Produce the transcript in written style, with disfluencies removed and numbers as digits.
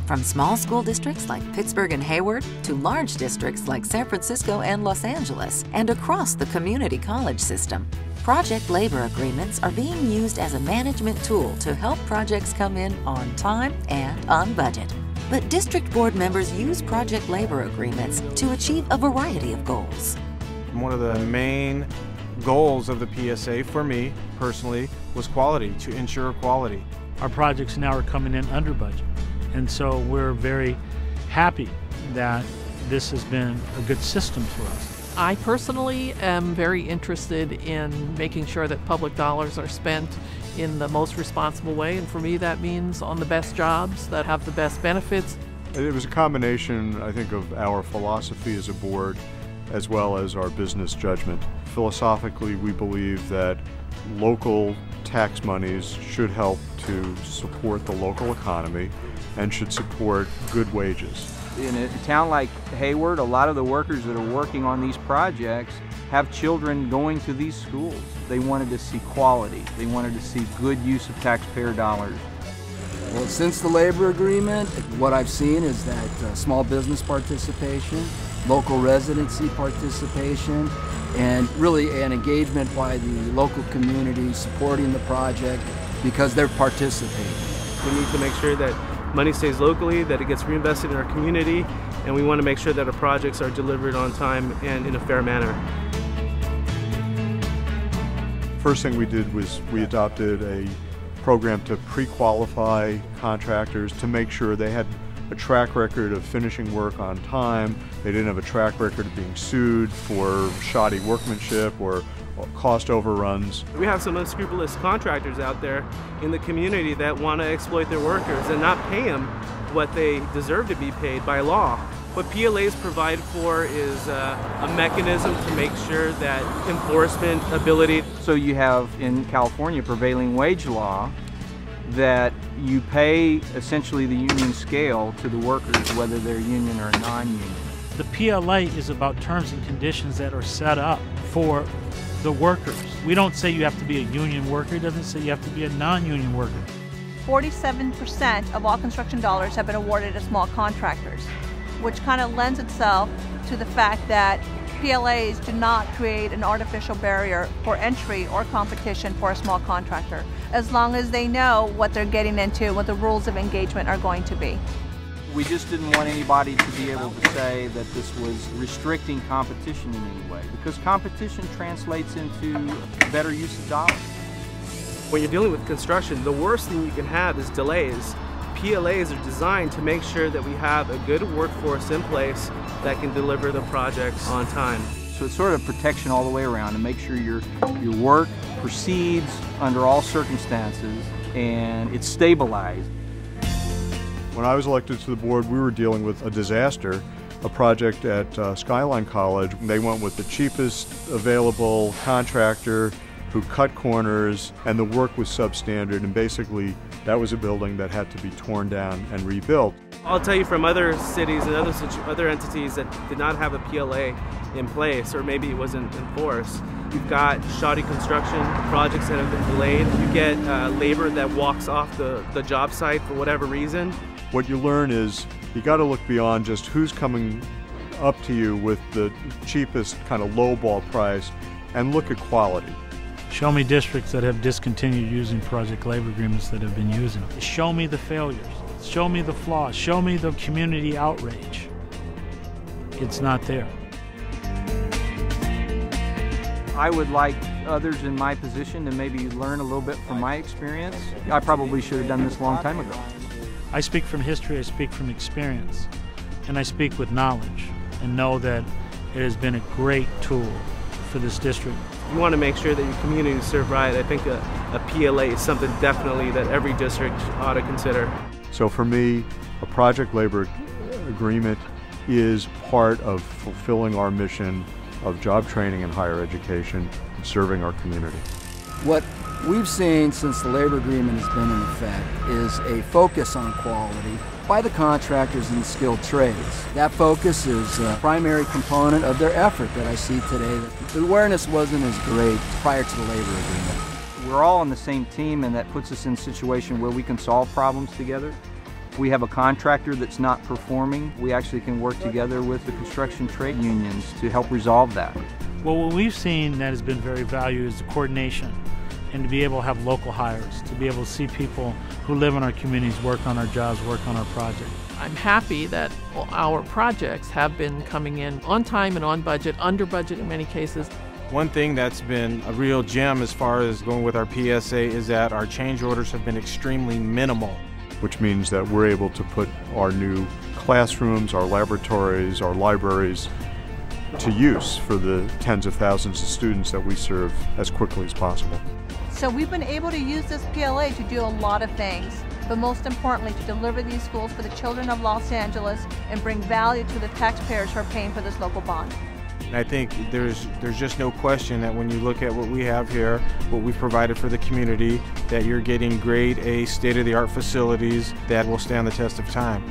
From small school districts like Pittsburgh and Hayward to large districts like San Francisco and Los Angeles, and across the community college system, project labor agreements are being used as a management tool to help projects come in on time and on budget. But district board members use project labor agreements to achieve a variety of goals. One of the main goals of the PSA for me personally was quality, to ensure quality. Our projects now are coming in under budget, and so we're very happy that this has been a good system for us. I personally am very interested in making sure that public dollars are spent in the most responsible way, and for me that means on the best jobs that have the best benefits. It was a combination, I think, of our philosophy as a board as well as our business judgment. Philosophically, we believe that local tax monies should help to support the local economy and should support good wages. In a town like Hayward, a lot of the workers that are working on these projects have children going to these schools. They wanted to see quality. They wanted to see good use of taxpayer dollars. Well, since the labor agreement, what I've seen is that small business participation, local residency participation, and really an engagement by the local community supporting the project because they're participating. We need to make sure that money stays locally, that it gets reinvested in our community, and we want to make sure that our projects are delivered on time and in a fair manner. First thing we did was we adopted a program to pre-qualify contractors to make sure they had a track record of finishing work on time. They didn't have a track record of being sued for shoddy workmanship or cost overruns. We have some unscrupulous contractors out there in the community that want to exploit their workers and not pay them what they deserve to be paid by law. What PLAs provide for is a mechanism to make sure that enforcement ability. So you have in California prevailing wage law that you pay essentially the union scale to the workers whether they're union or non-union. The PLA is about terms and conditions that are set up for the workers. We don't say you have to be a union worker, it doesn't say you have to be a non-union worker. 47% of all construction dollars have been awarded to small contractors, which kind of lends itself to the fact that PLAs do not create an artificial barrier for entry or competition for a small contractor, as long as they know what they're getting into, what the rules of engagement are going to be. We just didn't want anybody to be able to say that this was restricting competition in any way, because competition translates into better use of dollars. When you're dealing with construction, the worst thing you can have is delays. PLAs are designed to make sure that we have a good workforce in place that can deliver the projects on time. So it's sort of protection all the way around to make sure your work proceeds under all circumstances and it's stabilized. When I was elected to the board, we were dealing with a disaster, a project at Skyline College. They went with the cheapest available contractor who cut corners, and the work was substandard, and basically that was a building that had to be torn down and rebuilt. I'll tell you from other cities and other entities that did not have a PLA in place, or maybe it wasn't enforced. You've got shoddy construction projects that have been delayed. You get labor that walks off the job site for whatever reason. What you learn is you got to look beyond just who's coming up to you with the cheapest kind of lowball price and look at quality. Show me districts that have discontinued using project labor agreements that have been using them. Show me the failures. Show me the flaws. Show me the community outrage. It's not there. I would like others in my position to maybe learn a little bit from my experience. I probably should have done this a long time ago. I speak from history, I speak from experience, and I speak with knowledge and know that it has been a great tool for this district. You want to make sure that your community is served right. I think a PLA is something definitely that every district ought to consider. So for me, a project labor agreement is part of fulfilling our mission of job training and higher education and serving our community. What we've seen since the labor agreement has been in effect is a focus on quality by the contractors and skilled trades. That focus is a primary component of their effort that I see today. The awareness wasn't as great prior to the labor agreement. We're all on the same team, and that puts us in a situation where we can solve problems together. If we have a contractor that's not performing, we actually can work together with the construction trade unions to help resolve that. Well, what we've seen that has been very valued is the coordination, and to be able to have local hires, to be able to see people who live in our communities work on our jobs, work on our project. I'm happy that our projects have been coming in on time and on budget, under budget in many cases. One thing that's been a real gem as far as going with our PSA is that our change orders have been extremely minimal. Which means that we're able to put our new classrooms, our laboratories, our libraries to use for the tens of thousands of students that we serve as quickly as possible. So we've been able to use this PLA to do a lot of things, but most importantly to deliver these schools for the children of Los Angeles and bring value to the taxpayers who are paying for this local bond. And I think there's just no question that when you look at what we have here, what we've provided for the community, that you're getting grade A state-of-the-art facilities that will stand the test of time.